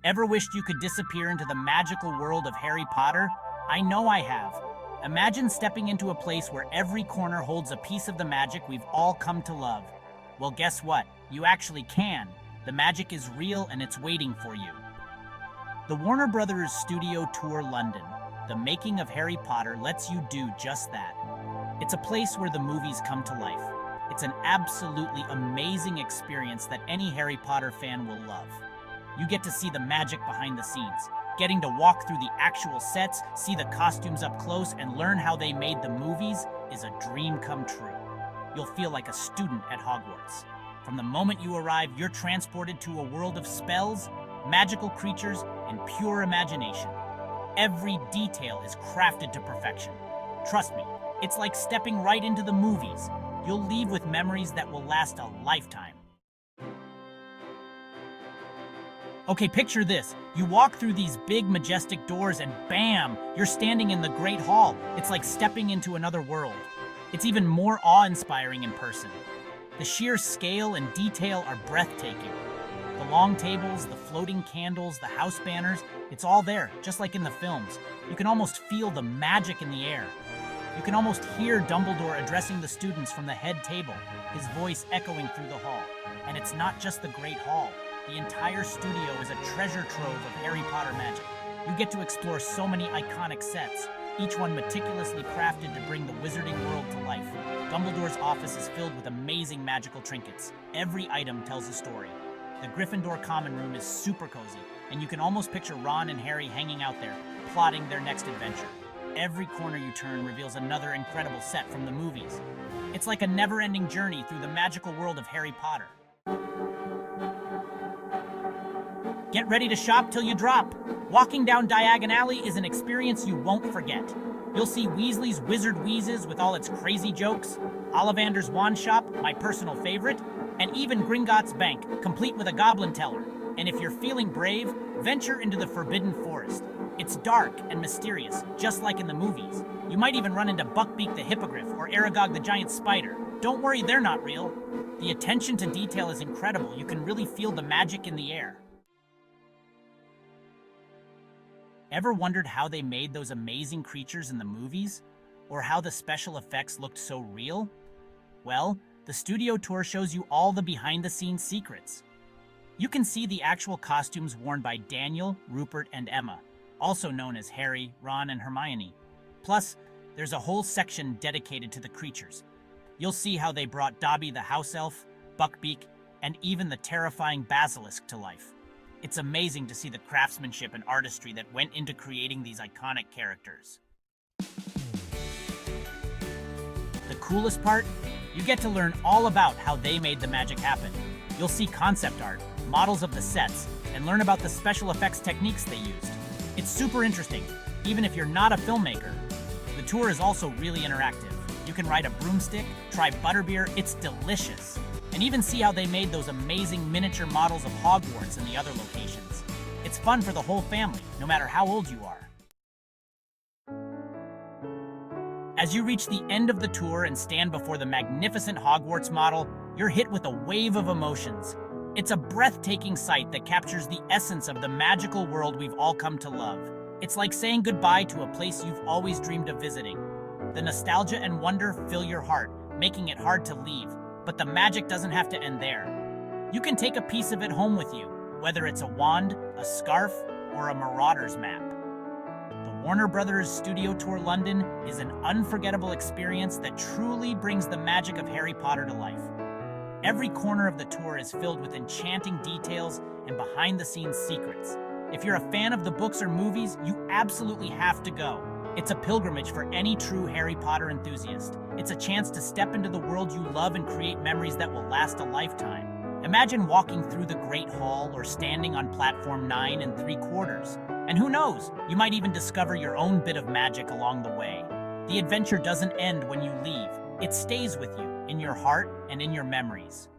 Ever wished you could disappear into the magical world of Harry Potter? I know I have. Imagine stepping into a place where every corner holds a piece of the magic we've all come to love. Well, guess what? You actually can. The magic is real and it's waiting for you. The Warner Brothers Studio Tour London, the making of Harry Potter, lets you do just that. It's a place where the movies come to life. It's an absolutely amazing experience that any Harry Potter fan will love. You get to see the magic behind the scenes, getting to walk through the actual sets, see the costumes up close, and learn how they made the movies is a dream come true. You'll feel like a student at Hogwarts. From the moment you arrive, you're transported to a world of spells, magical creatures, and pure imagination. Every detail is crafted to perfection. Trust me, it's like stepping right into the movies. You'll leave with memories that will last a lifetime. Okay, picture this. You walk through these big, majestic doors and bam, you're standing in the Great Hall. It's like stepping into another world. It's even more awe-inspiring in person. The sheer scale and detail are breathtaking. The long tables, the floating candles, the house banners, it's all there, just like in the films. You can almost feel the magic in the air. You can almost hear Dumbledore addressing the students from the head table, his voice echoing through the hall. And it's not just the Great Hall. The entire studio is a treasure trove of Harry Potter magic. You get to explore so many iconic sets, each one meticulously crafted to bring the wizarding world to life. Dumbledore's office is filled with amazing magical trinkets. Every item tells a story. The Gryffindor common room is super cozy, and you can almost picture Ron and Harry hanging out there, plotting their next adventure. Every corner you turn reveals another incredible set from the movies. It's like a never-ending journey through the magical world of Harry Potter. Get ready to shop till you drop. Walking down Diagon Alley is an experience you won't forget. You'll see Weasley's Wizard Wheezes with all its crazy jokes, Ollivander's Wand Shop, my personal favorite, and even Gringotts Bank, complete with a goblin teller. And if you're feeling brave, venture into the Forbidden Forest. It's dark and mysterious, just like in the movies. You might even run into Buckbeak the Hippogriff or Aragog the Giant Spider. Don't worry, they're not real. The attention to detail is incredible. You can really feel the magic in the air. Ever wondered how they made those amazing creatures in the movies? Or how the special effects looked so real? Well, the studio tour shows you all the behind-the-scenes secrets. You can see the actual costumes worn by Daniel, Rupert, and Emma, also known as Harry, Ron, and Hermione. Plus, there's a whole section dedicated to the creatures. You'll see how they brought Dobby the house elf, Buckbeak, and even the terrifying basilisk to life. It's amazing to see the craftsmanship and artistry that went into creating these iconic characters. The coolest part? You get to learn all about how they made the magic happen. You'll see concept art, models of the sets, and learn about the special effects techniques they used. It's super interesting, even if you're not a filmmaker. The tour is also really interactive. You can ride a broomstick, try butterbeer, it's delicious. And even see how they made those amazing miniature models of Hogwarts and the other locations. It's fun for the whole family, no matter how old you are. As you reach the end of the tour and stand before the magnificent Hogwarts model, you're hit with a wave of emotions. It's a breathtaking sight that captures the essence of the magical world we've all come to love. It's like saying goodbye to a place you've always dreamed of visiting. The nostalgia and wonder fill your heart, making it hard to leave. But the magic doesn't have to end there. You can take a piece of it home with you, whether it's a wand, a scarf, or a Marauders map. The Warner Brothers Studio Tour London is an unforgettable experience that truly brings the magic of Harry Potter to life. Every corner of the tour is filled with enchanting details and behind-the-scenes secrets. If you're a fan of the books or movies, you absolutely have to go. It's a pilgrimage for any true Harry Potter enthusiast. It's a chance to step into the world you love and create memories that will last a lifetime. Imagine walking through the Great Hall or standing on platform 9 3/4. And who knows, you might even discover your own bit of magic along the way. The adventure doesn't end when you leave. It stays with you, in your heart and in your memories.